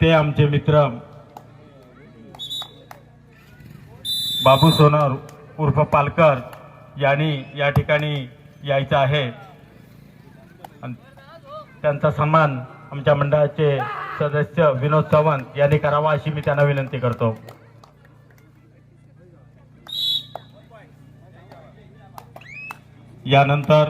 ते आमचे मित्र बाबू सोनर उर्फ पालकर यांनी या ठिकाणी यायचं आहे आणि त्यांचा सन्मान आमच्या मंडळाचे सदस्य विनोद सावंत यांनी करावा अशी मी त्यांना विनंती करतो। यानंतर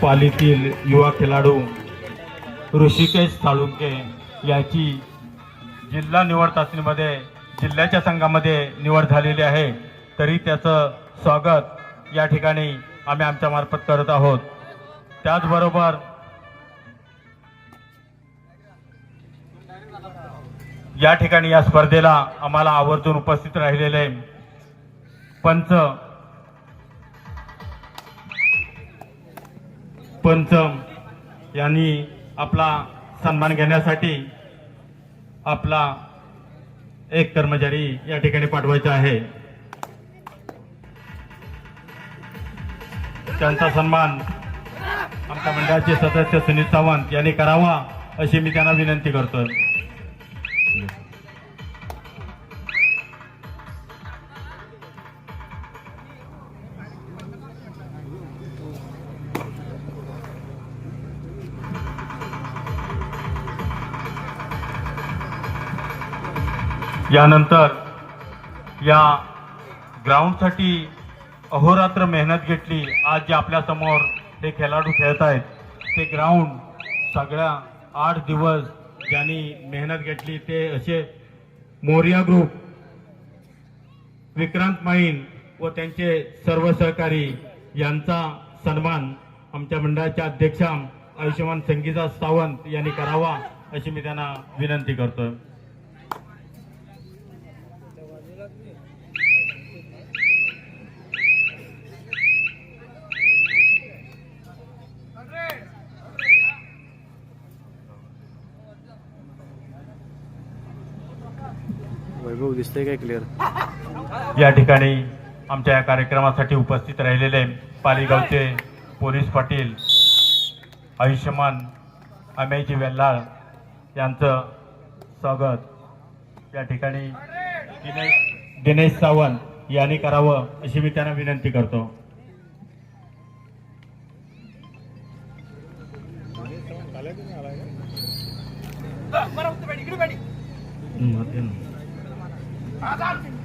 पालीतील युवा खेळाडू ऋषिकेश साळुंके याची जिल्हा निवड चाचणीमध्ये जिल्ह्याच्या संघामध्ये निवड झालेली आहे, तरी त्याचं स्वागत या ठिकाणी आम्ही आमच्या मार्फत करत आहोत। त्याचबरोबर या ठिकाणी या स्पर्धेला आम्हाला आवर्जून उपस्थित राहिलेले पंच यांनी आपला सन्मान घेण्यासाठी आपला एक कर्मचारी या ठिकाणी पाठवायचा आहे। त्यांचा सन्मान आमच्या मंडळाचे सदस्य सुनील सावंत यांनी करावा अशी मी त्यांना विनंती करतोय। यानंतर या ग्राउंडसाठी अहोरात्र मेहनत घेतली। आज जे आपल्या समोर हे खेळाडू खेळत आहेत ते ग्राउंड सगळ्या 8 दिवस ज्यांनी मेहनत घेतली ते असे मोरिया ग्रुप, विक्रांत माईन व त्यांचे सर्व सहकारी यांचा सन्मान आमच्या मंडळाच्या अध्यक्षा आयुष्यमान संगीता सावंत यांनी करावा अशी मी त्यांना विनंती करतो। वैभव दिसतंय काय क्लिअर? या ठिकाणी आमच्या या कार्यक्रमासाठी उपस्थित राहिलेले पालीगावचे पोलीस पाटील आयुष्यमान अमेयजी वेल्लाळ यांचं स्वागत या ठिकाणी दिनेश सावंत यांनी करावं अशी मी त्यांना विनंती करतो।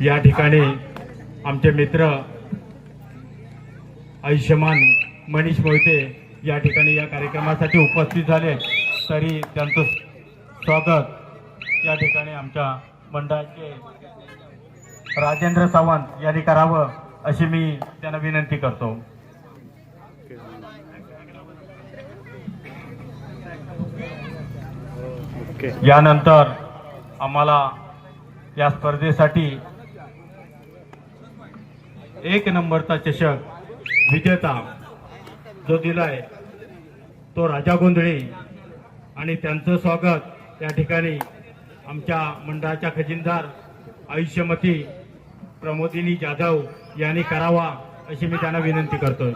या ठिकाणी आमचे मित्र आयुष्यमान मनीष मोहिते या ठिकाणी या कार्यक्रमासाठी उपस्थित झाले, तरी त्यांचं स्वागत या ठिकाणी आमच्या मंडळाचे राजेंद्र सावंत यांनी करावं अशी मी त्यांना विनंती करतो। यानंतर आम्हाला या स्पर्धेसाठी 1 नंबरचा चषक विजेता जो दिलाय तो राजा गोंधळे आणि त्यांचं स्वागत या ठिकाणी आमच्या मंडळाच्या खजिनदार आयुष्यमती प्रमोदिनी जाधव यांनी करावा अशी मी त्यांना विनंती करतोय।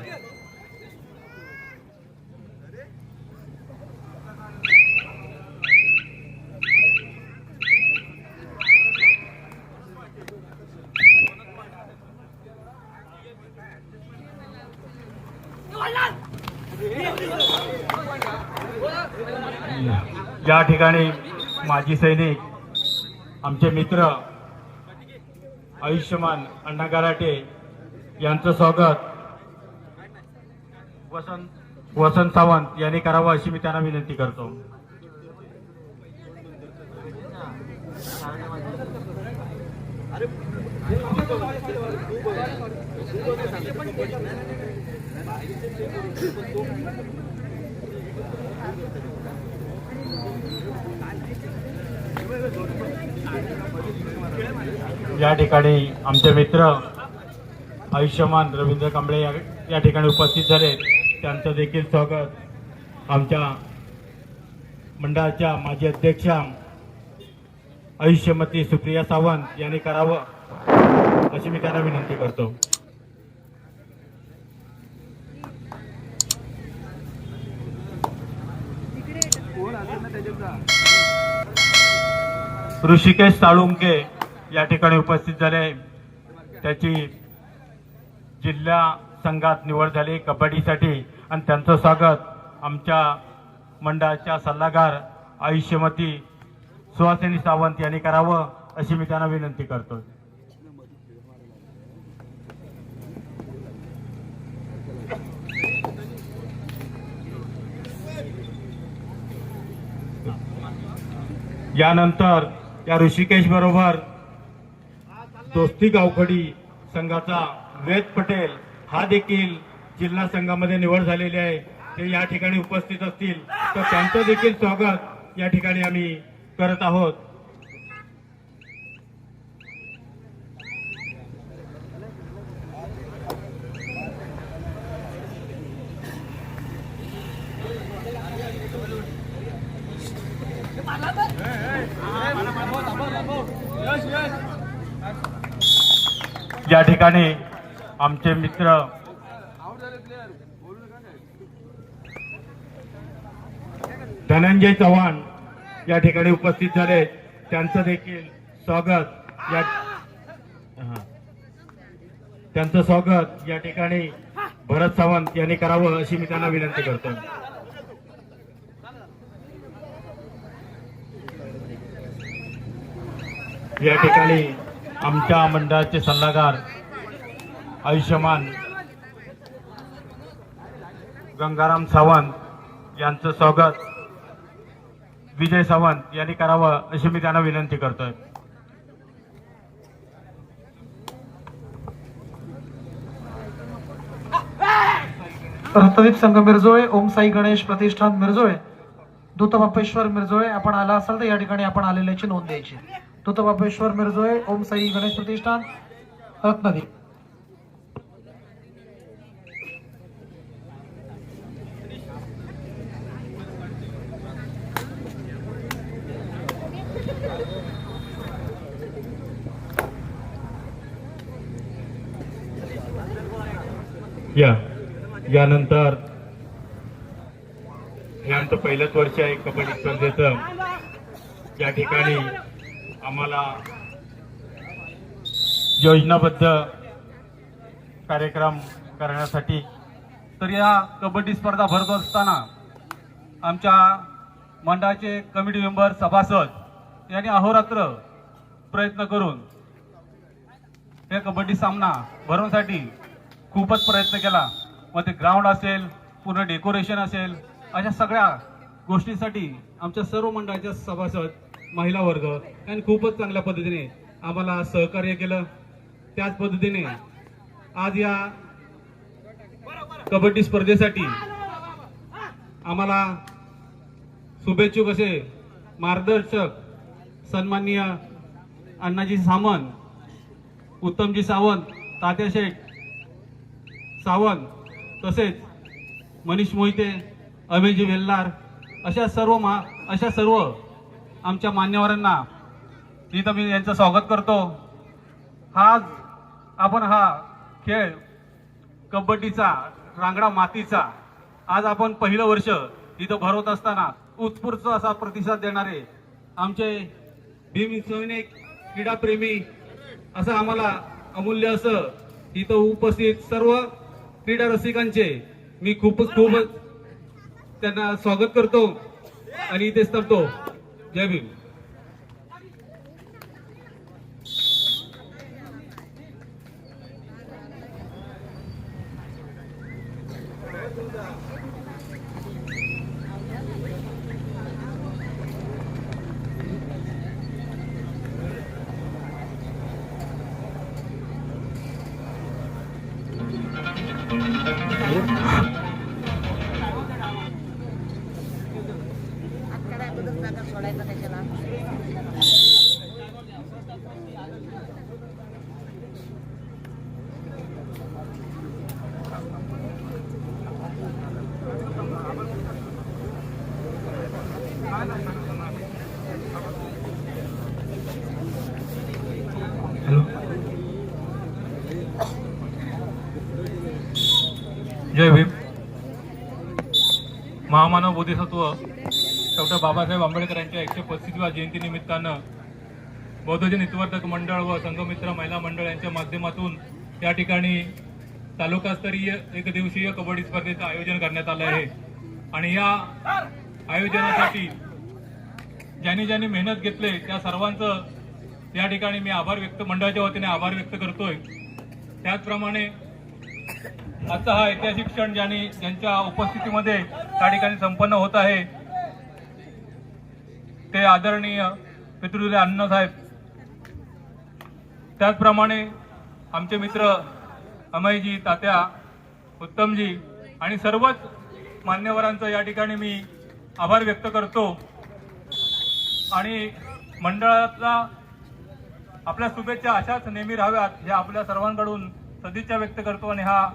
या ठिकाणी माजी सैनिक आमचे मित्र आयुष्यमान अण्णा गराटे यांचं स्वागत वसंत सावंत यांनी करावं अशी मी त्यांना विनंती करतो। या ठिकाणी आमचे मित्र आयुष्यमान रवींद्र कांबळे या ठिकाणी उपस्थित झाले, त्यांचं देखील स्वागत आमच्या मंडळाच्या माजी अध्यक्षा आयुष्यमती सुप्रिया सावंत यांनी करावं अशी मी त्यांना विनंती करतो. ऋषिकेश साळुंके या ठिकाणी उपस्थित झाले. त्याची जिल्हा संघात निवड झाली कबड्डीसाठी आणि त्यांचं स्वागत आमच्या मंडळाच्या सल्लागार आयुष्यमती सुहासिनी सावंत यांनी करावं अशी मी त्यांना विनंती करतो. यानंतर या ऋषिकेश बरोबर दोस्ती गावखडी संघाचा वेद पटेल हा देखील जिल्हा संघामध्ये निवड झालेली आहे. ते या ठिकाणी उपस्थित असतील तर त्यांचं देखील स्वागत या ठिकाणी आम्ही करत आहोत. या ठिकाणी आमचे मित्र धनंजय चव्हाण या ठिकाणी उपस्थित झाले. त्यांचं देखील स्वागत या ठिकाणी भरत सावंत यांनी करावं अशी मी त्यांना विनंती करतो. या ठिकाणी आमच्या मंडळाचे सल्लागार आयुष्यमान गंगाराम सावंत यांचं स्वागत विजय सावंत यांनी करावं अशी मी त्यांना विनंती करतोय. रक्तदीप संघ मिरजोळे, ओम साई गणेश प्रतिष्ठान मिरजोळे, दूतबापेश्वर मिरजोळे आपण आला असाल तर या ठिकाणी आपण आलेल्याची नोंद द्यायची. दूतबापेश्वर मिरजोळे, ओम साई गणेश प्रतिष्ठान, रत्नदीप. यानंतर हे आमचं पहिलंच वर्ष आहे कबड्डी स्पर्धेचं. या ठिकाणी आम्हाला योजनाबद्ध कार्यक्रम करण्यासाठी तर या कबड्डी स्पर्धा भरत असताना आमच्या मंडळाचे कमिटी मेंबर सभासद यांनी अहोरात्र प्रयत्न करून हे कबड्डी सामना भरवण्यासाठी खूपच प्रयत्न केला. मग ते ग्राउंड असेल, पूर्ण डेकोरेशन असेल, अशा सगळ्या गोष्टींसाठी आमच्या सर्व मंडळाच्या सभासद महिला वर्ग यांनी खूपच चांगल्या पद्धतीने आम्हाला सहकार्य केलं. त्याच पद्धतीने आज या कबड्डी स्पर्धेसाठी आम्हाला शुभेच्छुक असे मार्गदर्शक सन्माननीय अण्णाजी सामंत, उत्तमजी सावंत, तात्या शेठ सावंत, तसेच मनीष मोहिते, अमेजी वेल्लार अशा सर्व आमच्या मान्यवरांना इथं मी यांचं स्वागत करतो. आज आपण हा खेळ कबड्डीचा, रांगडा मातीचा आज आपण पहिलं वर्ष इथं भरवत असताना उत्स्फूर्त असा प्रतिसाद देणारे आमचे भीमसैनिक क्रीडाप्रेमी असं आम्हाला अमूल्य असं इथं उपस्थित सर्व क्रीडा रसिकांचे मी खूपच त्यांना स्वागत करतो आणि इथेच थांबतो. जय भीम. सोडायचं त्याच्याला. जय भीम. महामानव बोधिसत्व डॉक्टर बाबासाहेब आंबेडकर यांच्या 135व्या जयंतीनिमित्तानं बौद्धजन हितवर्धक मंडळ व संघमित्र महिला मंडळ यांच्या माध्यमातून या ठिकाणी तालुकास्तरीय एक दिवसीय कबड्डी स्पर्धेचं आयोजन करण्यात आलं आहे. आणि या आयोजनासाठी ज्यांनी ज्यांनी मेहनत घेतले त्या सर्वांचं या ठिकाणी मी मंडळाच्या वतीने आभार व्यक्त करतोय. त्याचप्रमाणे आजचा हा ऐतिहासिक क्षण ज्यांच्या उपस्थितीमध्ये त्या ठिकाणी संपन्न होत आहे ते आदरणीय पितृतुल्य अण्णासाहेब, त्याचप्रमाणे आमचे मित्र अमयजी, तात्या, उत्तमजी आणि सर्वच मान्यवरांचं या ठिकाणी मी आभार व्यक्त करतो. आणि मंडळाला आपल्या शुभेच्छा अशाच नेहमी राहाव्यात हे आपल्या सर्वांकडून सदिच्छा व्यक्त करतो. आणि हा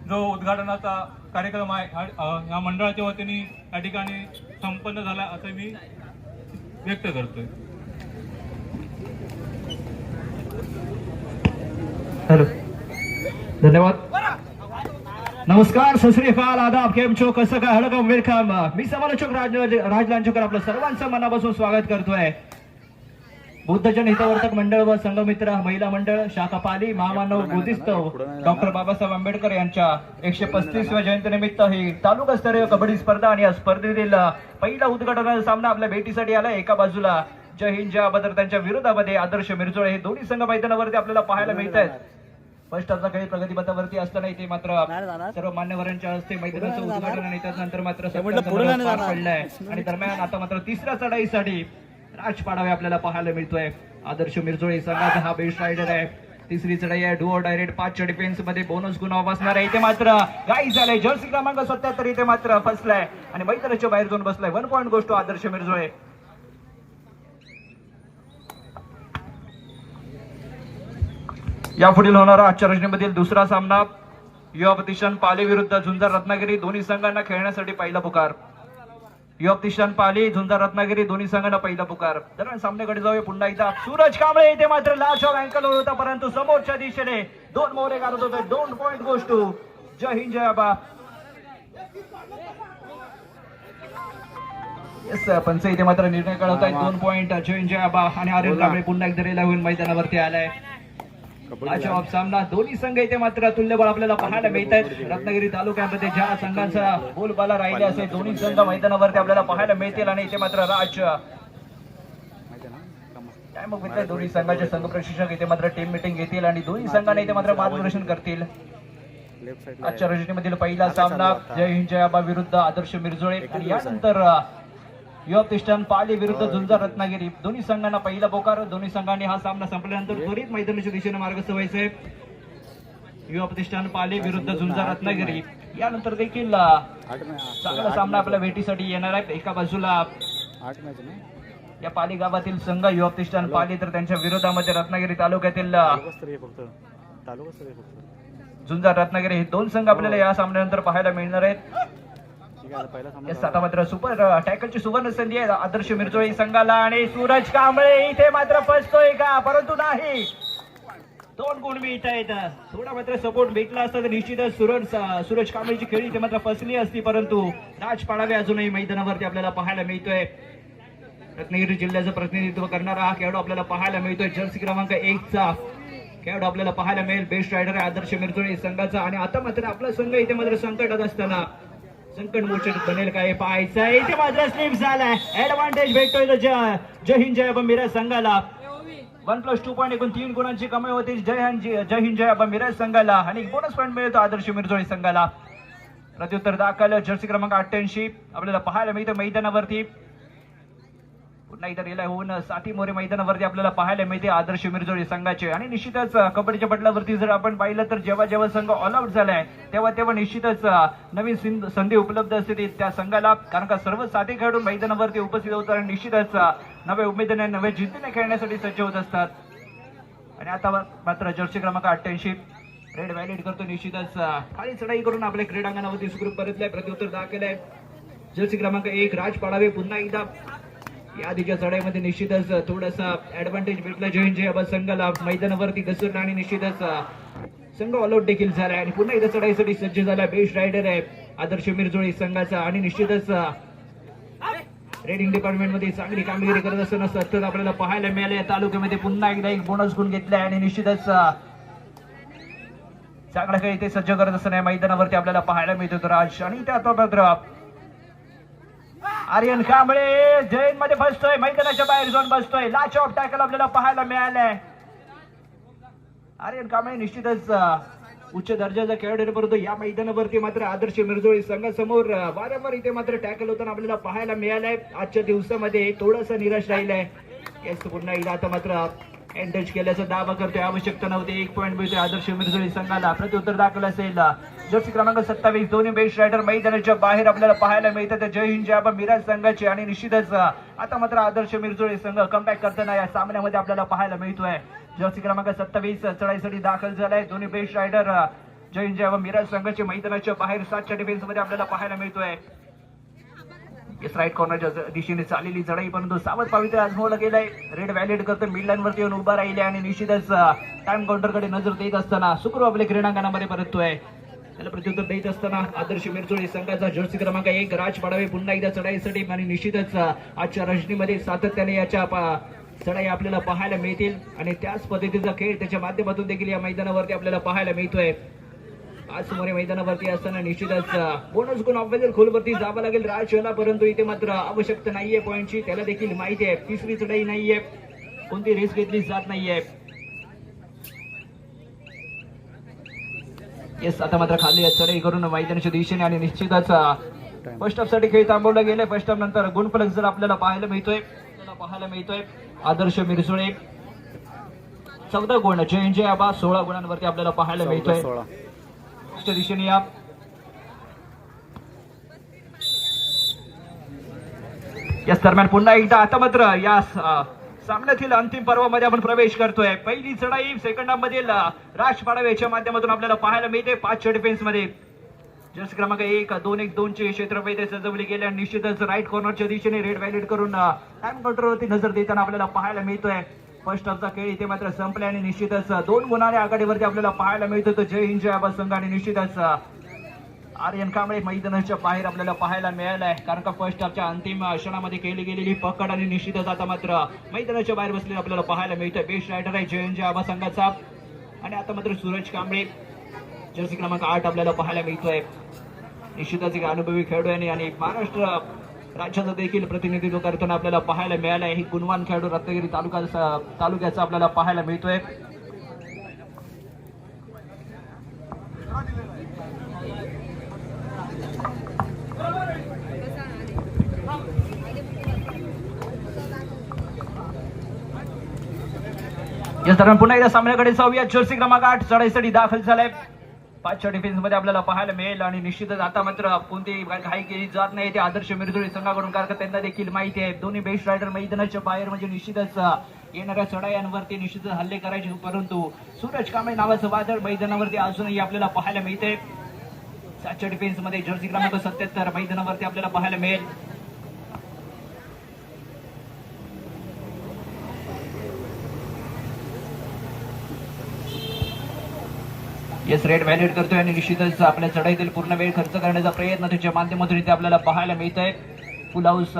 जो उद्घाटनाचा कार्यक्रम आहे या मंडळाच्या वतीने या ठिकाणी संपन्न झाला असं मी व्यक्त करतोय. हॅलो, धन्यवाद. नमस्कार, सत श्री अकाल, आदाब, केम छो, कसं काय, हळकम, वेलकम. मी समालोचक राज लांचकर आपलं सर्वांचं मनापासून स्वागत करतोय. बुद्धजन हितवर्धक मंडळ व संघमित्र महिला मंडळ शाखा पाली महामानव बोधिसत्व डॉक्टर बाबासाहेब आंबेडकर यांच्या 135व्या जयंतीनिमित्त ही तालुकास्तरीय कबड्डी स्पर्धा आणि या स्पर्धेतील पहिला उद्घाटनाचा सामना आपल्या भेटीसाठी आला. एका बाजूला जय हिंद जय बदर त्यांच्या विरोधामध्ये आदर्श मिरजोळे हे दोन्ही संघ मैदानावरती आपल्याला पाहायला मिळत आहेत. फर्स्टचा काही प्रगतीपथावरती असताना इथे मात्र सर्व मान्यवरांच्या हस्ते मैदानाचं उद्घाटन आणि त्यानंतर मात्र पार पडलाय. आणि दरम्यान आता मात्र तिसऱ्या चढाईसाठी राज पाडावे आपल्याला पाहायला मिळतोय. आदर्श मिरजोळे संघाचा हा बेस्ट रायडर आहे. तिसरी चढाई आहे, डुओ डायरेक्ट 5च्या डिफेन्स मध्ये बोनस गुण वाचणार आहे. इथे मात्र गाई झालाय, जर्सी क्रमांक 77 इथे मात्र फसलाय आणि मैदानाच्या बाहेर जाऊन बसलाय. 1 पॉइंट गोष्ट आदर्श मिरजोळे. यापुढील होणारा आजच्या रचनेमधील दुसरा सामना युवा प्रतिष्ठान पाली विरुद्ध झुंजार रत्नागिरी. दोन्ही संघांना खेळण्यासाठी पहिला पुकार. युवा प्रतिष्ठान पाली, झुंजार रत्नागिरी दोन्ही संघांना पहिला पुकार. दरम्यान सामन्याकडे जाऊया पुन्हा एकदा. सूरज कांबळे इथे मात्र लाच ऑफ अँकलवर होता, परंतु समोरच्या दिशेने 2 मोरे काढत होते. 2 पॉइंट गोष्ट जय हिंद जय आबा. येस, पंच इथे मात्र निर्णय कळवत आहेत. 2 पॉइंट जय हिंद जय आबा. आणि आर्यन कांबळे पुन्हा एकदा रेला होऊन मैदानावरती आलाय. लाजवाब सामना. दोन्ही संघ इथे मात्र तुल्यबळ आपल्याला पाहायला मिळत आहेत. रत्नागिरी तालुक्यामध्ये ज्या संघांचा बोलबाला राहिले असे दोन्ही संघ मैदानावरती आपल्याला पाहायला मिळतील. आणि इथे मात्र राज काय मग मित्र, दोन्ही संघाचे संघ प्रशिक्षक इथे मात्र टीम मिटिंग घेतील आणि दोन्ही संघांना इथे मात्र मार्गदर्शन करतील. आजच्या रचनेमधील पहिला सामना जय हिंद जय आबा विरुद्ध आदर्श मिरजोळे आणि यानंतर युवा प्रतिष्ठान पाली विरुद्ध झुंजार रत्नागिरी. दोन्ही संघांना पहिला पोकार. दोन्ही संघांनी हा सामना संपल्यानंतर त्वरित मैदानाच्या दिशेने मार्गस्थ व्हायचे. युवा प्रतिष्ठान पाली विरुद्ध झुंजार रत्नागिरी. यानंतर देखील चांगला सामना आपल्या भेटीसाठी येणार आहे. एका बाजूला या पाली गावातील संघ युवा प्रतिष्ठान पाली, तर त्यांच्या विरोधामध्ये रत्नागिरी तालुक्यातील झुंजार रत्नागिरी. हे 2 संघ आपल्याला या सामन्यानंतर पाहायला मिळणार आहेत. आता मात्र सुपर टॅकलची सुवर्ण संधी आहे आदर्श मिरजोळे संघाला. आणि सूरज कांबळे इथे मात्र फसतोय का, परंतु नाही. 2 गुण मिळत आहेत. थोडा मात्र सपोर्ट भेटला असता तर निश्चितच सूरज कांबळेची खेळी इथे मात्र फसली असती, परंतु राज पाडावे अजूनही मैदानावरती आपल्याला पाहायला मिळतोय. रत्नागिरी जिल्ह्याचं प्रतिनिधित्व करणारा हा खेळाडू आपल्याला पाहायला मिळतोय. जर्सी क्रमांक 1चा खेळाडू आपल्याला पाहायला मिळेल. बेस्ट रायडर आहे आदर्श मिरजोळे संघाचा. आणि आता मात्र आपला संघ इथे मात्र संकटात असताना संकट मोचन बनेल काय पाहायचं. इथे मात्र स्लिप झालाय. ऍडव्हान्टेज भेटतोय जय हिंद जय आबा मिरज संघाला. 1+2 पॉईंट एकूण 3 गुणांची कमाई होती जय हिंद जय आबा मिरज संघाला. आणि बोनस पॉईंट मिळतो आदर्श मिरजोळे संघाला. प्रत्युत्तर दाखल जर्सी क्रमांक 88 आपल्याला पाहायला मिळतं मैदानावरती. पुन्हा एकदा रिलाय होऊन 60 मोरे मैदानावरती आपल्याला पाहायला मिळते आदर्श मिरजोळे संघाचे. आणि निश्चितच कबड्डीच्या पटलावरती जर आपण पाहिलं तर जेव्हा जेव्हा संघ ऑल आउट झालाय तेव्हा निश्चितच नवीन संधी उपलब्ध असते त्या संघाला, कारण का सर्व 7 खेळाडू मैदानावरती उपस्थित होतात आणि निश्चितच नवे उमेदवार नवे जिद्दीने खेळण्यासाठी सज्ज होत असतात. आणि आता मात्र जर्सी क्रमांक 88 रेड व्हॅलिड करतो. निश्चितच खाली चढाई करून आपल्या क्रीडांगणावरती सुखरूप परतलाय. प्रत्युत्तर दाखल आहे जर्सी क्रमांक 1 राज पाडावे. पुन्हा एकदा या आधीच्या चढाईमध्ये निश्चितच थोडासा ऍडव्हान्टेज भेटला जय संघाला. मैदानावरती घसरला आणि निश्चितच संघ ऑलआउट देखील झाला आणि पुन्हा एकदा चढाईसाठी सज्ज झाला. बेस्ट रायडर आहे आदर्श मिरजोळी संघाचा आणि निश्चितच रेडिंग डिपार्टमेंट मध्ये चांगली कामगिरी करत असताना सतत आपल्याला पाहायला मिळाले. या तालुक्यामध्ये पुन्हा एकदा एक बोनस गुण घेतलाय आणि निश्चितच चांगला खेळ इथे सज्ज करत असताना मैदानावरती आपल्याला पाहायला मिळतो राज. आणि त्यात मात्र आर्यन कांबळे जैन मध्ये बसतोय, मैदानाच्या बाहेर जाऊन बसतोय. लाच ऑफ टॅकल आपल्याला पाहायला मिळालंय. आर्यन कांबळे निश्चितच उच्च दर्जाचा खेळाडू, परंतु या मैदानावरती मात्र आदर्श मिरजोळी संघासमोर वारंवार इथे मात्र टॅकल होताना आपल्याला पाहायला मिळालंय. आजच्या दिवसामध्ये थोडंसं निराश राहिलंय. याच पुन्हा एकदा आता मात्र एंटच केल्याचा दावा करतोय. आवश्यकता नव्हती. 1 पॉईंट मिळतोय आदर्श मिरजोळी संघाला. प्रत्युत्तर दाखल असेल जर्सी क्रमांक 27 दोन्ही बेस्ट रायडर मैदानाच्या बाहेर आपल्याला पाहायला मिळतात. जय हिंद जय आबा मिराज संघाचे आणि निश्चितच आता मात्र आदर्श मिरजोळी संघ कमबॅक करताना या सामन्यामध्ये आपल्याला पाहायला मिळतोय. जर्सी क्रमांक 27 चढाईसाठी दाखल झालाय. दोन्ही बेस्ट रायडर जय हिंद जय आबा मिराज संघाचे मैदानाच्या बाहेर 7च्या डिफेन्स मध्ये आपल्याला पाहायला मिळतोय. येस राईट कॉर्नरच्या दिशेने चाललेली चढाई, परंतु सावध पावित्र्य आजमावलं गेलंय. रेड व्हॅलिड करतो मिड लाईन वरती येऊन उभा राहिले आणि निश्चितच टाइम काउंटर कडे नजर देत असताना सुखरू आपल्या क्रीडांगणामध्ये परततोय. त्याला प्रत्युत्तर देत असताना आदर्श मिरजोळी संघाचा जर्सी क्रमांक 1 राज पाडावे पुन्हा एकदा चढाईसाठी आणि निश्चितच आजच्या रजनीमध्ये सातत्याने याच्या चढाई आपल्याला पाहायला मिळतील आणि त्याच पद्धतीचा खेळ त्याच्या माध्यमातून देखील या मैदानावरती आपल्याला पाहायला मिळतोय. आज समोर मैदानावरती असताना निश्चितच बोनस गुण ऑफिशियल खोलवरती जावं लागेल राजला, परंतु इथे मात्र आवश्यकता नाहीये पॉईंटची. त्याला देखील माहिती आहे तिसरी चढाई नाहीये, कोणती रिस्क घेतली जात नाहीये. येस आता मात्र खाली चढाई करून मैदानाच्या दिशेने आणि निश्चितच फर्स्ट हाफ साठी खेळ थांबवला गेलाय. फर्स्ट हाफ नंतर गुणफलक जर आपल्याला पाहायला मिळतोय आदर्श मिरजोळे 14 गुण, जय जय आबा 16 गुणांवरती आपल्याला पाहायला मिळतोय. दिशेने या याच दरम्यान पुन्हा एकदा आता मात्र या सामन्यातील अंतिम पर्वामध्ये आपण प्रवेश करतोय. पहिली चढाई सेकंड हाफ मधील राज पाडावेच्या माध्यमातून आपल्याला पाहायला मिळते 5च्या डिफेन्स मध्ये. जर्सी क्रमांक 1-2-1-2 चे क्षेत्रफळ सजवले गेले आणि निश्चितच राईट कॉर्नरच्या दिशेने रेड व्हॅलिड करून टाइम काउंटरवरती नजर देताना आपल्याला पाहायला मिळतोय. फर्स्ट हाफचा खेळ इथे मात्र संपला आणि निश्चितच 2 गुणाने आघाडीवरती आपल्याला पाहायला मिळत होतं जय हिंद जय आबा संघ आणि निश्चितच आर्यन कांबळे मैदानाच्या बाहेर आपल्याला पाहायला मिळालाय. कारण का फर्स्ट हाफच्या अंतिम क्षणामध्ये केली गेलेली पकड आणि निश्चितच आता मात्र मैदानाच्या बाहेर बसलेला आपल्याला पाहायला मिळतोय. बेस्ट रायडर आहे जय हिंद जय आबा संघाचा आणि आता मात्र सूरज कांबळे जर्सी क्रमांक 8 आपल्याला पाहायला मिळतोय. निश्चितच एक अनुभवी खेळाडू आहे आणि महाराष्ट्र राज्याचं देखील प्रतिनिधित्व करताना आपल्याला पाहायला मिळालंय. हे गुणवान खेळाडू रत्नागिरी तालुक्याचा आपल्याला पाहायला मिळतोय. या दरम्यान पुन्हा एकदा सामन्याकडे जाऊया. जर्सी क्रमांक 8 चढाईसाठी दाखल झालाय. 5च्या डिफेन्स मध्ये आपल्याला पाहायला मिळेल आणि निश्चितच आता मात्र कोणतीही घाई केली जात नाही ते आदर्श मिरजोळी संघाकडून, कारण त्यांना देखील माहिती आहे दोन्ही बेस्ट रायडर मैदानाच्या बाहेर म्हणजे निश्चितच येणाऱ्या चढायांवरती निश्चितच हल्ले करायचे, परंतु सूरज कांबळे नावाचं वादळ मैदानावरती अजूनही आपल्याला पाहायला मिळते. 7च्या डिफेन्स मध्ये जर्सी क्रमांक 77 मैदानावरती आपल्याला पाहायला मिळेल. येस रेड व्हॅलिड करतोय आणि निश्चितच आपल्या चढाईतील पूर्ण वेळ खर्च करण्याचा प्रयत्न त्याच्या माध्यमातून इथे आपल्याला पाहायला मिळत आहे. फुल हाऊस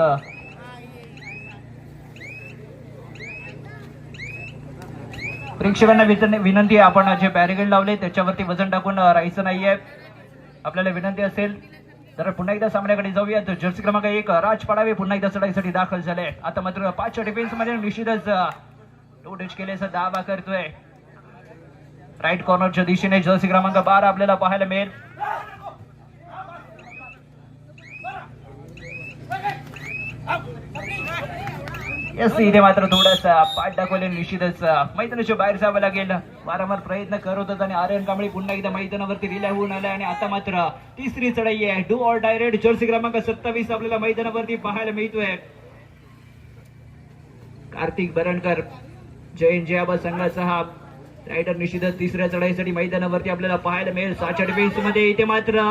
प्रेक्षकांना विनंती आहे आपण जे बॅरिकेड लावले त्याच्यावरती वजन टाकून राहायचं नाहीये. आपल्याला विनंती असेल तर पुन्हा एकदा सामन्याकडे जाऊया. जर्सी क्रमांक 1 राज पाडावे पुन्हा एकदा चढाईसाठी दाखल झाले. आता मात्र 5च्या डिफेन्स मध्ये निश्चितच टो टच केल्याचा दावा करतोय. राईट कॉर्नरच्या दिशेने जर्सी क्रमांक 12 आपल्याला पाहायला मिळेल. येस इथे मात्र थोडासा पाठ दाखवले निश्चितच मैदानाच्या बाहेर जावं लागेल. वारंवार प्रयत्न करत होता आणि आर्यन कांबळे पुन्हा एकदा मैदानावरती रिलाय होऊन आलाय आणि आता मात्र तिसरी चढाई आहे. Do or die red Jersey क्रमांक 27 आपल्याला मैदानावरती पाहायला मिळतोय. कार्तिक बरणकर जय हिंद जय आबा संघाचा हा रायडर निश्चितच तिसऱ्या चढाईसाठी मैदानावरती आपल्याला पाहायला मिळेल. 7च्या डिफेन्स मध्ये इथे मात्र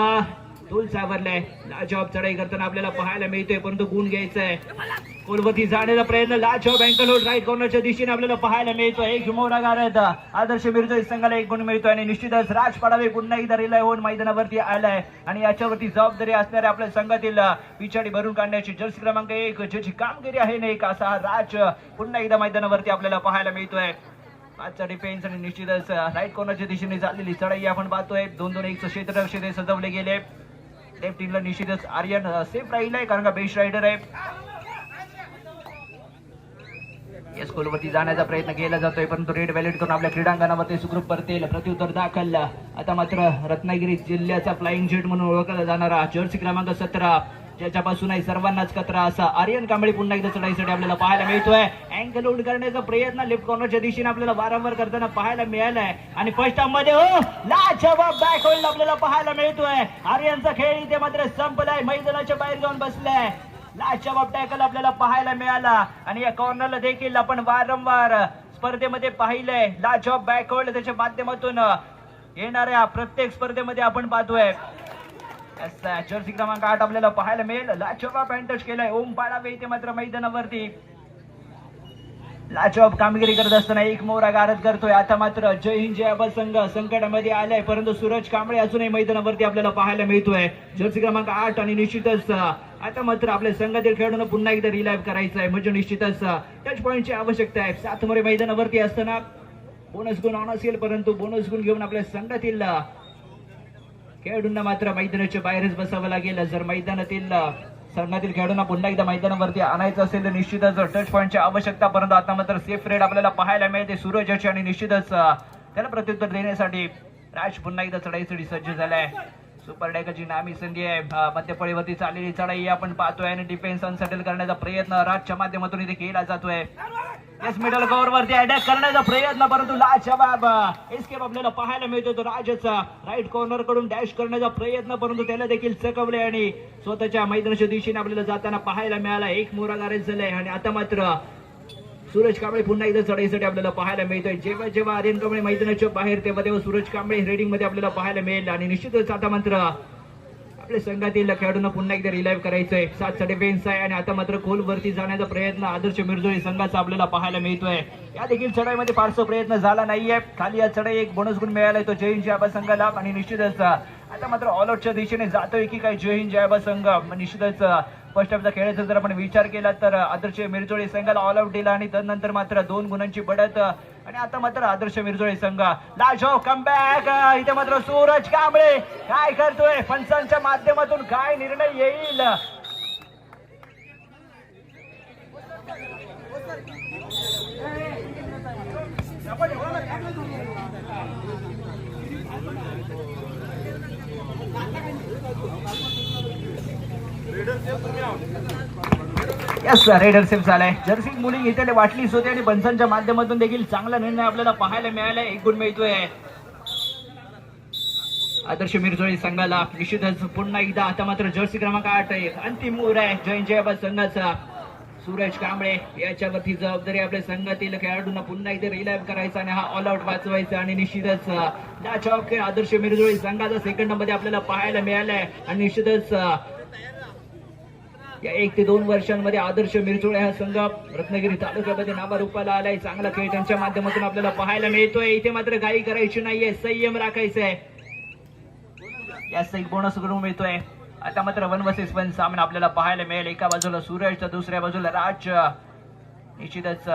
तोल सावरलाय. लाजवाब चढाई करताना आपल्याला पाहायला मिळतोय, परंतु गुण घ्यायचा आहे. खोलवरती जाण्याचा प्रयत्न लाजवाब अँकल होल्ड राईट कॉर्नरच्या दिशेने आपल्याला पाहायला मिळतोय. एक मोठा गारद आदर्श मिरजोळी संघाला एक गुण मिळतोय आणि निश्चितच राज पाडावे पुन्हा एकदा रिलाय होऊन मैदानावरती आलाय आणि याच्यावरती जबाबदारी असणाऱ्या आपल्या संघातील पिछाडी भरून काढण्याची जर्सी क्रमांक 1 ज्याची कामगिरी आहे ना एक असा हा राज पुन्हा एकदा मैदानावरती आपल्याला पाहायला मिळतोय. आजचा डिफेन्स आणि निश्चितच राईट कॉर्नरच्या दिशेने चाललेली चढाई आपण पाहतोय. 2-2-1 क्षेत्ररक्षक सजवले गेले. लेफ्ट टीमला निश्चितच आर्यन सेफ राहिलाय कारण का बेस्ट रायडर आहे. या स्कूलवरती जाण्याचा प्रयत्न केला जातोय, परंतु रेड व्हॅलेट करून आपल्या क्रीडांगणावरती सुखरूप परतेल. प्रत्युत्तर दाखल. आता मात्र रत्नागिरी जिल्ह्याचा फ्लाइंग जेट म्हणून ओळखला जाणारा जर्सी क्रमांक 17 ज्याच्यापासूनही सर्वांनाच कचरा असा आर्यन कांबळे पुन्हा एकदा चढाईसाठी आपल्याला पाहायला मिळतोय. अँकल होल्ड करण्याचा प्रयत्न लेफ्ट कॉर्नरच्या दिशेने आपल्याला वारंवार करताना पाहायला मिळालाय आणि फर्स्ट टाइम मध्ये लाजवाब बॅक होल्ड आपल्याला पाहायला मिळतोय. आर्यनचा खेळ इथे मात्र संपलाय, मैदानाच्या बाहेर जाऊन बसलाय. लाजवाब टॅकल आपल्याला पाहायला मिळाला आणि या कॉर्नरला देखील आपण वारंवार स्पर्धेमध्ये पाहिलंय. लाजवाब बॅक होल्ड त्याच्या माध्यमातून येणाऱ्या प्रत्येक स्पर्धेमध्ये आपण पाहतोय. जर्सी क्रमांक 8 आपल्याला पाहायला मिळेल. लाजवाब टच केलाय ओम पाडावे इथे मात्र मैदानावरती. लाजवाब कामगिरी करत असताना एक मोरा गारद करतोय. आता मात्र जय हिंद जय आबा संघ संकटामध्ये आलाय, परंतु सूरज कांबळे अजूनही मैदानावरती आपल्याला पाहायला मिळतोय. जर्सी क्रमांक 8 आणि निश्चितच आता मात्र आपल्या संघातील खेळाडूंना पुन्हा एकदा रिलाइव्ह करायचं आहे, म्हणजे निश्चितच टच पॉईंटची आवश्यकता आहे. 7 मोरे मैदानावरती असताना बोनस गुण ऑन असेल, परंतु बोनस गुण घेऊन आपल्या संघातील खेळाडूंना मात्र मैदानाच्या बाहेरच बसावं लागेल. जर मैदानातील संघातील खेळाडूंना पुन्हा एकदा मैदानावरती आणायचं असेल तर निश्चितच टच पॉईंटची आवश्यकता, परंतु आता मात्र सेफ रेड आपल्याला पाहायला मिळते सूरजची आणि निश्चितच त्याला प्रत्युत्तर देण्यासाठी राज पुन्हा एकदा चढाईसाठी सज्ज झालाय. सुपर डेकची नामी संधी आहे. मध्यपळीवरती चाललेली चढाई आपण पाहतोय आणि डिफेन्स अनसेटल करण्याचा प्रयत्न राजच्या माध्यमातून इथे केला जातोय. येस मिडल कव्हर वरती अटॅक करण्याचा प्रयत्न, परंतु लाजवाब एस्केप आपल्याला पाहायला मिळतो. तो राजचा राईट कॉर्नर कडून डॅश करण्याचा प्रयत्न, परंतु त्याला देखील चकवले आणि स्वतःच्या मैदानाच्या दिशेने आपल्याला जाताना पाहायला मिळाला. एक मोरा गारद झालाय आणि आता मात्र सूरज कांबळे पुन्हा एकदा चढाईसाठी आपल्याला पाहायला मिळतोय. जेव्हा जेव्हा आर्यन कांबळे मैदानाच्या बाहेर तेव्हा तेव्हा सूरज कांबळे रेडिंग मध्ये आपल्याला पाहायला मिळेल आणि निश्चितच आता मात्र आपल्या संघातील खेळाडूंना पुन्हा एकदा रिलाइव्ह करायचंय. 7चा डिफेन्स आहे आणि आता मात्र खोल वरती जाण्याचा प्रयत्न आदर्श मिरजोळी संघाचा आपल्याला पाहायला मिळतोय. या देखील चढाईमध्ये फारसा प्रयत्न झाला नाहीये. खाली या चढाई एक बोनस गुण मिळालाय तो जय हिंद जय आबा संघाला आणि निश्चितच आता मात्र ऑल आउटच्या दिशेने जातोय की काय जय हिंद जय आबा संघ. निश्चितच फर्स्ट हाफचा खेळाचा जर आपण विचार केला तर आदर्श मिरजोळी संघाला ऑल आउट दिला आणि त्यानंतर मात्र 2 गुणांची बढत आणि आता मात्र आदर्श मिरजोळी संघ लाजो कमबॅक. इथे मात्र सूरज कांबळे काय करतोय, पंचांच्या माध्यमातून काय निर्णय येईल. यस रेडर सेफ झालाय. जर्सी मुलिंग इथे वाटलीच होते आणि पंचांच्या माध्यमातून देखील चांगला निर्णय आपल्याला पाहायला मिळालाय. एक गुण मिळतोय आदर्श मिरजोळी संघाला. निश्चितच पुन्हा एकदा आता मात्र जर्सी क्रमांक 8 एक अंतिम ओव्हर आहे जय हिंद जय आबा संघाचा. सूरज कांबळे याच्यावरती जबाबदारी आपल्या संघातील खेळाडूंना पुन्हा एकदा रिलाइव्ह करायचा आणि हा ऑल आउट वाचवायचा आणि निश्चितच लाजवाब खेळ आदर्श मिरजोळी संघाचा सेकंड मध्ये आपल्याला पाहायला मिळालाय आणि निश्चितच या 1 ते 2 वर्षांमध्ये आदर्श मिरजोळे हा संघ रत्नागिरी तालुक्यामध्ये नावारूपाला आलाय. चांगला खेळ त्यांच्या माध्यमातून आपल्याला पाहायला मिळतोय. इथे मात्र घाई करायची नाहीये, संयम राखायचा आहे. याच एक बोनस कडून मिळतोय. आता मात्र 1 vs 1 सामना आपल्याला पाहायला मिळेल. एका बाजूला सूरज तर दुसऱ्या बाजूला राज. निश्चितच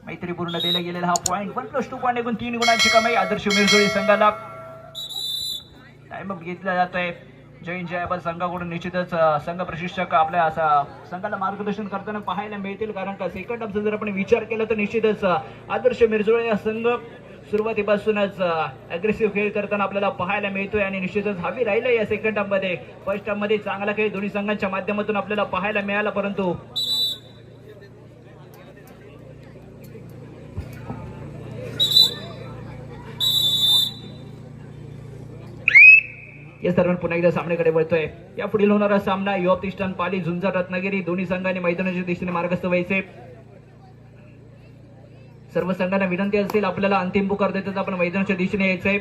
मैत्रीपूर्ण दिला गेलेला हा पॉईंट 1+2 पॉईंट एकूण 3 गुणांची कमाई आदर्श मिरजोळी संघाला. टाइम अप घेतला जातोय जय हिंद जय आबा संघाकडून. निश्चितच संघ प्रशिक्षक आपल्या संघाला मार्गदर्शन करताना पाहायला मिळतील, कारण का सेकंड हाफचा जर आपण विचार केला तर निश्चितच आदर्श मिरजोळे हा संघ सुरुवातीपासूनच अग्रेसिव्ह खेळ करताना आपल्याला पाहायला मिळतोय आणि निश्चितच हवी राहिलं या सेकंड हाफ मध्ये. फर्स्ट हाफ मध्ये चांगला खेळ दोन्ही संघांच्या माध्यमातून आपल्याला पाहायला मिळाला, परंतु या सर्वांना पुन्हा एकदा सामन्याकडे वळतोय. या पुढील होणारा सामना युवा तिष्ठान पाली झुंजार रत्नागिरी. दोन्ही संघांनी मैदानाच्या दिशेने मार्गस्थ व्हायचे. सर्व संघांना विनंती असेल आपल्याला अंतिम पुकार देतात आपण मैदानाच्या दिशेने यायचंय.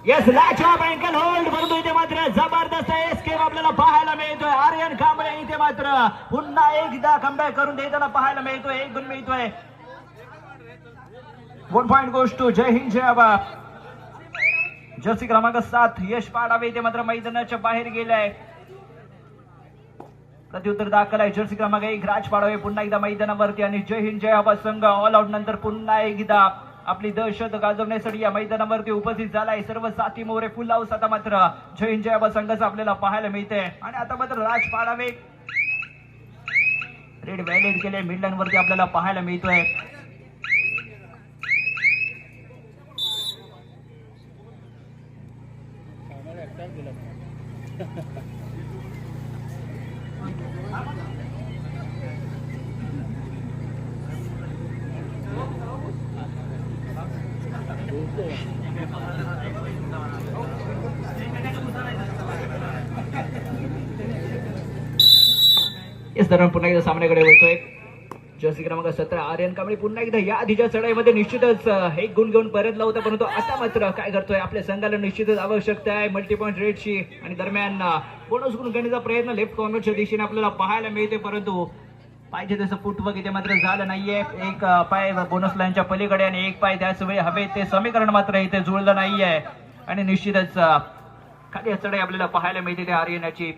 येस लाजवाब अँकल होल्ड परंतु इथे मात्र जबरदस्त एस्केप आपल्याला पाहायला मिळतोय. आर्यन कांबळे इथे मात्र पुन्हा एकदा कमबॅक करून देताना पाहायला मिळतोय. 1 गुण मिळतोय. 1 point goes to Jai Hind Jai Aaba. Jersey क्रमांक 7 यश पाडावे इथे मात्र मैदानाच्या बाहेर गेलाय. प्रत्युत्तर दाखल आहे जर्सी क्रमांक 1 राज पाडावे पुन्हा एकदा मैदानावरती आणि जय हिंद जय आबा संघ ऑल आउट नंतर पुन्हा एकदा आपली दहशत गाजवण्यासाठी या मैदानावरती उपस्थित झालाय. सर्व साथी मोरे फुल हाऊस आता मात्र जय हिंद जय आबा संघाचं आपल्याला पाहायला मिळते. आणि आता मात्र राज पाडावे रेड व्हॅलेट केले मिडलाईन वरती आपल्याला पाहायला मिळतोय. याच दरम्यान पुन्हा एकदा सामन्याकडे वळतोय. जर्सी क्रमांक 17 आर्यन कांबळे पुन्हा एकदा या आधीच्या चढाईमध्ये निश्चितच 1 गुण घेऊन परतला होता परंतु आता मात्र काय करतोय आपल्या संघाला निश्चितच आवश्यकता आहे मल्टी पॉईंट रेडची. आणि दरम्यान बोनस गुण घेण्याचा प्रयत्न लेफ्ट कॉर्नरच्या दिशेने आपल्याला पाहायला मिळते परंतु पाहिजे तसं फुटवर्क इथे मात्र झालं नाहीये. एक पाय बोनस लाईनच्या पलीकडे आणि एक पाय त्याच वेळी हवे ते समीकरण मात्र इथे जुळलं नाहीये. आणि निश्चितच खाली चढाई आपल्याला पाहायला मिळते त्या आर्यनाची.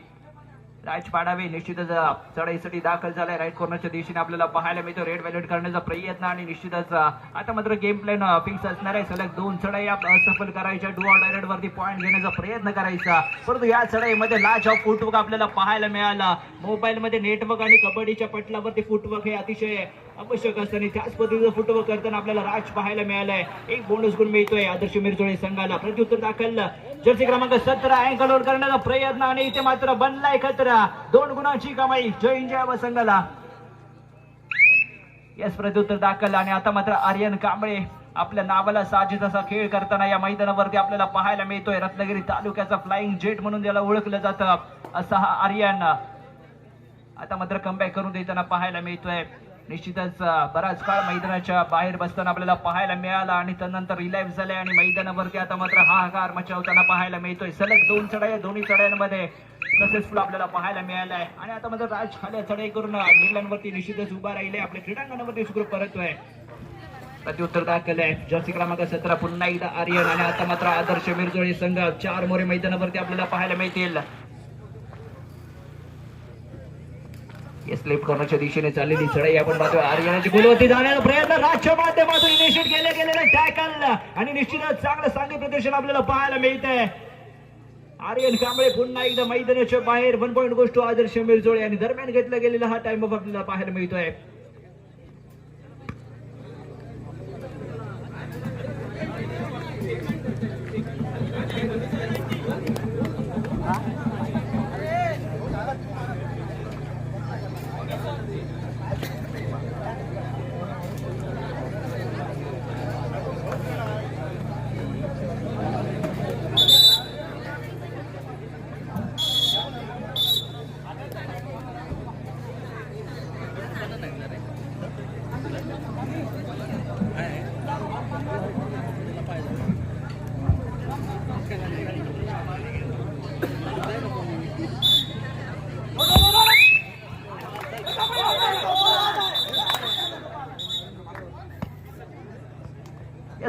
राज पाडावे निश्चितच चढाईसाठी दाखल झालाय. राईट कॉर्नरच्या दिशेने आपल्याला पाहायला मिळतो रेड व्हॅलेट करण्याचा प्रयत्न आणि निश्चितच आता मात्र गेम प्लॅन फिक्स असणार आहे. सलग 2 चढाई असफल करायच्या. डू ऑर डायरेक्ट वरती पॉईंट घेण्याचा प्रयत्न करायचा परंतु या चढाईमध्ये लाच ऑफ फुटवर्क आपल्याला पाहायला मिळाला. मोबाईल मध्ये नेटवर्क आणि कबड्डीच्या पटलावरती फुटवर्क हे अतिशय आवश्यक असतं आणि त्याच पद्धतीचं फुटवर्क करताना आपल्याला राज पाहायला मिळालाय. 1 बोनस गुण मिळतोय आदर्श मिरजोळे संघाला. प्रत्युत्तर दाखल जर्सी क्रमांक 17 अँकल होल्ड करण्याचा प्रयत्न आणि इथे मात्र बनलाय खतरा. 2 गुणांची कमाई जय हिंद जय आबा संघाला. येस प्रत्युत्तर दाखल आणि आता मात्र आर्यन कांबळे आपल्या नावाला साजेस असा खेळ करताना या मैदानावरती आपल्याला पाहायला मिळतोय. रत्नागिरी तालुक्याचा फ्लाइंग जेट म्हणून ज्याला ओळखलं जातं असा हा आर्यन आता मात्र कमबॅक करून देताना पाहायला मिळतोय. निश्चितच बराच काळ मैदानाच्या बाहेर बसताना आपल्याला पाहायला मिळाला आणि त्यानंतर रिलाईव्ह झाले आणि मैदानावरती आता मात्र हाहाकार मचावताना पाहायला मिळतोय. सलग 2 चढाई दोन्ही चढायांमध्ये सक्सेसफुल आपल्याला पाहायला मिळालाय. आणि आता मात्र राज खाली चढाई करून मिडलाईनवरती निश्चितच उभा राहिले. आपल्या क्रीडांगणामध्ये सुखरूप परततोय. प्रत्युत्तर दाखल आहे जर्सी क्रमांक 17 पुन्हा एकदा आर्यन आणि आता मात्र आदर्श मिरजोळे संघ 4 मोरे मैदानावरती आपल्याला पाहायला मिळतील. येस लेफ्ट कॉर्नरच्या दिशेने चाललेली चढाई आपण पाहतोय. आर्यनाची गोलवरती जाण्याचा प्रयत्न राजच्या माध्यमातून इनिशिएट केलेलं टॅकल आणि निश्चितच चांगलं सांघिक प्रदर्शन आपल्याला पाहायला मिळतंय. आर्यन कांबळे पुन्हा एकदा मैदानाच्या बाहेर. 1 पॉईंट गोज टू आदर्श मिरजोळे आणि दरम्यान घेतला गेलेला हा टाइम ऑफ आपल्याला पाहायला मिळतोय.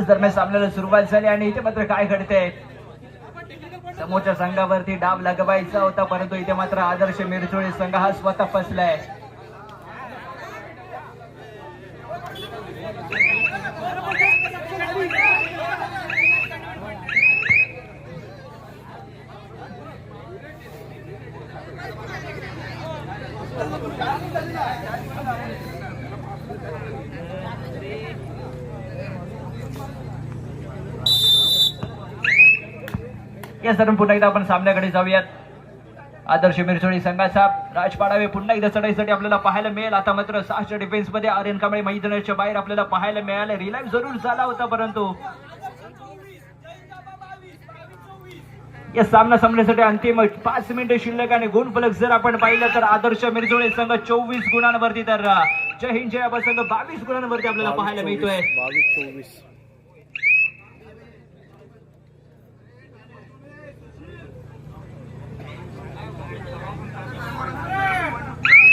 दरम्यान सामन्याला सुरुवात झाली आणि इथे मात्र काय घडते समोरच्या संघावरती डाव लगवायचा होता परंतु इथे मात्र आदर्श मिरजोळे संघ हा स्वतः फसलाय. या सर पुन्हा एकदा आपण सामन्याकडे जाऊयात. आदर्श मिरजोळे संघाचा राज पाडावे पुन्हा एकदा चढाईसाठी आपल्याला पाहायला मिळेल. आता मात्र 6च्या डिफेन्स मध्ये आर्यन कांबळे मैदानाच्या बाहेर आपल्याला पाहायला मिळाले. रिलाईव्ह जरूर झाला होता परंतु या सामना संपण्यासाठी अंतिम 5 मिनिटे शिल्लक आणि गुणफलक जर आपण पाहिलं तर आदर्श मिरजोळे संघ 24 गुणांवरती तर जय हिंद जय आबा संघ 22 गुणांवरती आपल्याला पाहायला मिळतोय. 22-24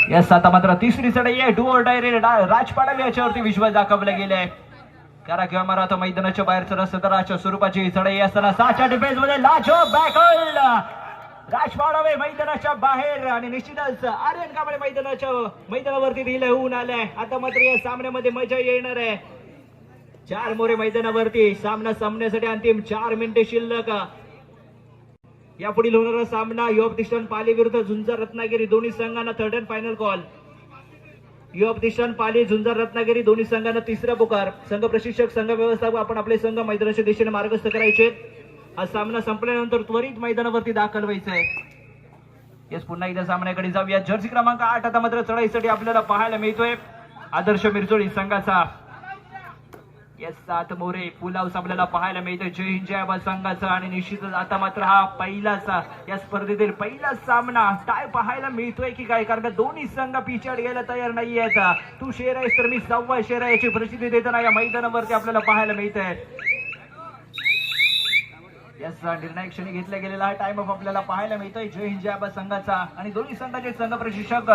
यस आता मात्र तिसरी चढाई आहे. डू ऑर डाय रे राजपाडावी याच्यावरती विश्वास दाखवलं गेलंय. करा किंवा मारा आता मैदानाच्या बाहेरचं सदराच्या स्वरूपाची ही चढाई असताना 6च्या डिफेन्स मध्ये लाजो बॅकहोल्ड राजपाडावे मैदानाच्या बाहेर आणि निश्चितच आर्यन कांबळे मैदानावरती रिले होऊन आलाय. आता मात्र या सामन्यामध्ये मजा येणार आहे. 4 मोरे मैदानावरती सामना संपण्यासाठी अंतिम 4 मिनिटे शिल्लक. यापुढील होणारा सामना युवा प्रतिष्ठान पाली विरुद्ध झुंजार रत्नागिरी दोन्ही संघांना थर्ड अँड फायनल कॉल. युवा प्रतिष्ठान पाली झुंजार रत्नागिरी दोन्ही संघांना तिसरा पुकार. संघ प्रशिक्षक संघ व्यवस्थापक आपण आपले संघ मैदानाच्या दिशेने मार्गस्थ करायचे. हा सामना संपल्यानंतर त्वरित मैदानावरती दाखल व्हायचं आहे. येस पुन्हा एकदा सामन्याकडे जाऊया. जर्सी क्रमांक 8 आता मात्र चढाईसाठी आपल्याला पाहायला मिळतोय आदर्श मिरजोळी संघाचा. येस 7 मोरे फुल हाऊस आपल्याला पाहायला मिळतोय जय हिंद जय आबा संघाचा. आणि निश्चितच आता मात्र हा पहिलाच या स्पर्धेतील पहिलाच सामना टाय पाहायला मिळतोय की काय, कारण दोन्ही संघ पिछाड घ्यायला तयार नाही आहेत. तू शेर आहेस तर मी 6वा शेर आहे याची प्रसिद्धी देताना या मैदानावरती आपल्याला पाहायला मिळतंय. यस निर्णायक क्षणी घेतला गेलेला हा टाइम ऑफ आपल्याला पाहायला मिळतोय जय हिंद जय आबा संघाचा. आणि दोन्ही संघाचे संघ प्रशिक्षक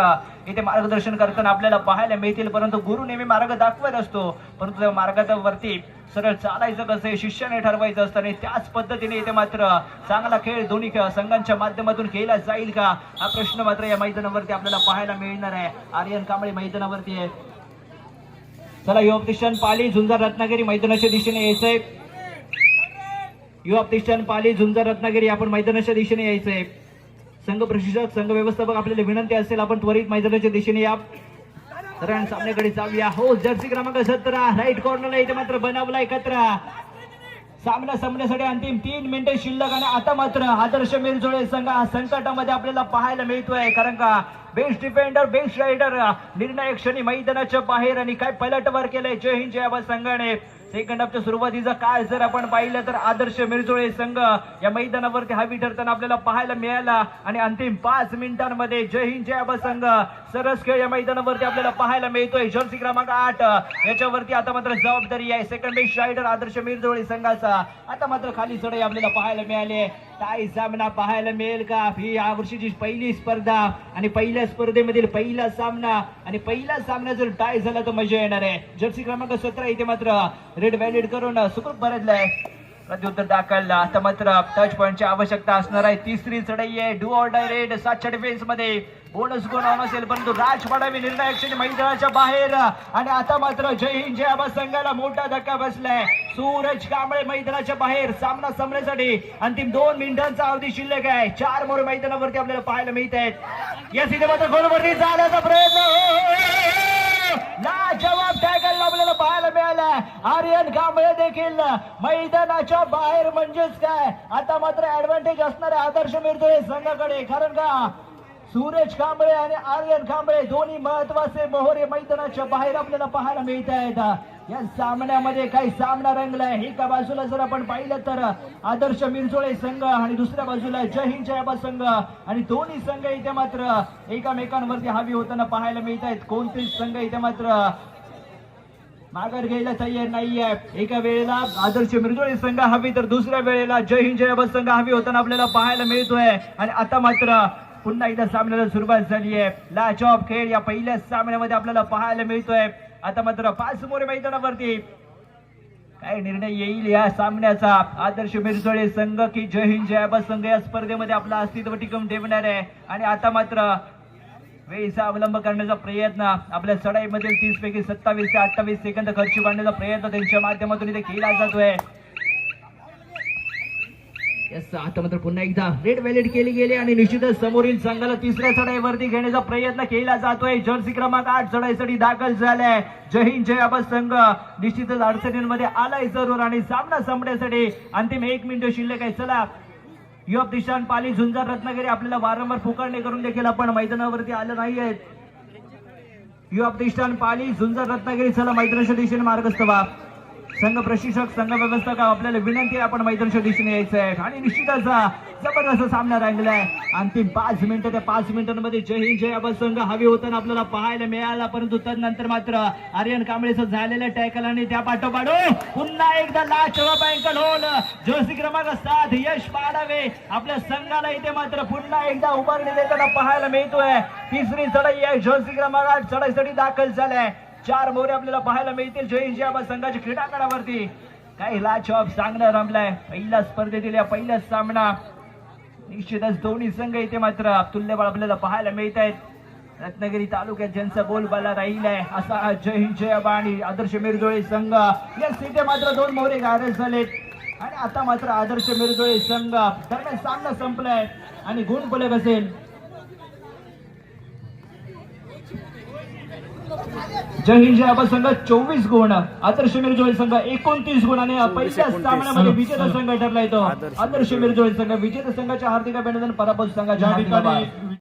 इथे मार्गदर्शन करताना आपल्याला पाहायला मिळतील. परंतु गुरु नेहमी मार्ग दाखवत असतो, परंतु त्या मार्गावरती सरळ चालायचं कसं हे शिष्याने ठरवायचं असतं. आणि त्याच पद्धतीने इथे मात्र चांगला खेळ दोन्ही संघांच्या माध्यमातून खेळला जाईल का हा प्रश्न मात्र या मैदानावरती आपल्याला पाहायला मिळणार आहे. आर्यन कांबळे मैदानावरती आहे. चला युवा प्रतिष्ठान पाली झुंजार रत्नागिरी मैदानाच्या दिशेने यायचंय. युवा प्रतिष्ठान पाली झुंजार रत्नागिरी आपण मैदानाच्या दिशेने यायचंय. संघ प्रशिक्षक संघ व्यवस्थापक आपल्याला विनंती असेल आपण त्वरित मैदानाच्या दिशेने या. कारण सामन्याकडे जाऊया. हो जर्सी क्रमांक 17 राईट कॉर्नरला इथे मात्र बनवलाय खतरा. सामना संपण्यासाठी अंतिम 3 मिनिटे शिल्लक. आणि आता मात्र आदर्श मिरजोळे संघ संकटामध्ये आपल्याला पाहायला मिळतोय, कारण का बेस्ट डिफेंडर बेस्ट रायडर निर्णायक क्षणी मैदानाच्या बाहेर. आणि काय पलटवार केलंय जय हिंद जय आबा संघाने. सेकंड हाफच्या सुरुवातीचा काळ जर आपण पाहिलं तर आदर्श मिरजोळे संघ या मैदानावरती हवी ठरताना आपल्याला पाहायला मिळाला. आणि अंतिम 5 मिनिटांमध्ये जय हिंद जय आबा संघ सरस खेळ या मैदानावरती आपल्याला पाहायला मिळतोय. जर्सी क्रमांक 8 याच्यावरती आता मात्र जबाबदारी आहे सेकंड बेस्ट रायडर आदर्श मिरजोळे संघाचा. आता मात्र खाली चढाई आपल्याला पाहायला मिळाली. टाय सामना पाहायला मिळेल का? ही या वर्षीची पहिली स्पर्धा आणि पहिल्या स्पर्धेमधील पहिला सामना. आणि पहिला सामना जर टाय झाला तर मजा येणार आहे. जर्सी क्रमांक 17 इथे मात्र रेड व्हॅलिड करून सुखरूप भरतलाय. प्रत्युत्तर दाखल. आता मात्र टच पॉइंटची आवश्यकता असणार आहे. तिसरी चढाई आहे. डू ऑर डाय रेड 7च्या डिफेन्स मध्ये बोनस गुण ऑन असेल, परंतु राजपाडावी निर्णायक क्षणी मैदानाच्या बाहेर. आणि आता मात्र जय हिंद जय आबा संघाला मोठा धक्का बसलाय. सूरज कांबळे मैदानाच्या बाहेर. सामना संपण्यासाठी अंतिम 2 मिनिटांचा अवधी शिल्लक आहे. 4 मोरे मैदानावरती आपल्याला पाहायला मिळत आहेत. या इथे मात्र गोलवरती जाण्याचा प्रयत्न. लाजवाब टॅकल आपल्याला पाहायला मिळाला. आर्यन कांबळे देखील मैदानाच्या बाहेर. म्हणजेच काय आता मात्र ऍडव्हान्टेज असणारे आदर्श मिरजोळे संघाकडे, कारण का सूरज कांबळे आणि आर्यन कांबळे दोन्ही महत्वाचे मोहरे मैदानाच्या बाहेर आपल्याला पाहायला मिळत आहेत. या सामन्यामध्ये काही सामना रंगलाय. एका बाजूला जर आपण पाहिलं तर आदर्श मिरजोळे संघ आणि दुसऱ्या बाजूला जय हिंद जय आबा संघ. आणि दोन्ही संघ इथे मात्र एकामेकांवरती हवी होताना पाहायला मिळत आहेत. कोणतेच संघ इथे मात्र माघार घ्यायला तयार नाहीये. एका वेळेला आदर्श मिरजोळे संघ हवी तर दुसऱ्या वेळेला जय हिंद जय आबा संघ हवी होताना आपल्याला पाहायला मिळतोय. आणि आता मात्र पुन्हा एकदा सामन्याला सुरुवात झाली आहे. लाजवाब खेळ या पहिल्या सामन्यामध्ये आपल्याला पाहायला मिळतोय. आता मात्र 5 मोरे मैदानावरती काय निर्णय येईल या सामन्याचा. आदर्श मिरजोळे संघ की जय हिंद जय आबा संघ या स्पर्धेमध्ये आपला अस्तित्व टिकवून ठेवणार आहे. आणि आता मात्र वेळेचा अवलंब करण्याचा प्रयत्न आपल्या चढाईमधील 30 पैकी 27 ते 28 सेकंद खर्च काढण्याचा प्रयत्न त्यांच्या माध्यमातून इथे केला जातोय. आता मात्र पुन्हा एकदा रेड व्हॅलिड केली गेली. आणि निश्चितच समोरील संघाला तिसऱ्या चढाईवरती घेण्याचा प्रयत्न केला जातोय. जर्सी क्रमांक 8 चढाईसाठी दाखल झालाय. जय हिंद जय आबा संघ निश्चितच अडचणींमध्ये आलाय जरूर. आणि सामना संपण्यासाठी अंतिम 1 मिनिट शिल्लक आहे. चला युवा प्रतिष्ठान पाली झुंजार रत्नागिरी आपल्याला वारंवार पुकारणे करून देखील आपण मैदानावरती आलं नाहीये. युवा प्रतिष्ठान पाली झुंजार रत्नागिरी चला मैदानाच्या दिशेने मार्गस्थ व्हा. संघ प्रशिक्षक संघ व्यवस्थापक आपल्याला विनंती आहे, आपण मैदानाच्या दिशेने यायचं आहे आणि निश्चितच जबरदस्त सामना रंगलाय. अंतिम 5 मिनिटं, त्या 5 मिनिटांमध्ये जय हिंद जय आबा संघ हवे होताना आपल्याला पाहायला मिळाला, परंतु तदनंतर मात्र आर्यन कांबळेचं झालेलं टॅकल आणि त्या पाठोपाठ पुन्हा एकदा लाजवाब अँकल होल जर्सी क्रमांक 7 यश पाडावे आपल्या संघाला इथे मात्र पुन्हा एकदा उभारणी देताना पाहायला मिळतोय. तिसरी चढाई आहे, जर्सी क्रमांक 8 चढाईसाठी दाखल झालाय. 4 मोरे आपल्याला पाहायला मिळतील जय हिंद जय आबा संघाच्या क्रीडांगणावरती. काही लाजवाब सांगणं रमलाय पहिल्या स्पर्धेतील या पहिला सामना. निश्चितच दोन्ही संघ इथे मात्र तुल्यबळ आपल्याला पाहायला मिळत आहेत. रत्नागिरी तालुक्यात ज्यांचा बोलबाला राहिलाय असा जय हिंद जय आबा आणि आदर्श मिरजोळे संघ या इथे मात्र 2 मोरे गायब झालेत आणि आता मात्र आदर्श मिरजोळे संघ दरम्यान सामना संपलाय आणि गुण फलक असेल जय हिंद जय आबा संघ 24 गुण, आदर्श मिरजोळे संघ 29 गुण आणि पहिल्या सामन्यामध्ये विजेता संघ ठरला येतो आदर्श मिरजोळे संघ. विजेता संघाच्या हार्दिक अभिनंदन, पराभूत संघाच्या हार्दिक अभिनंदन.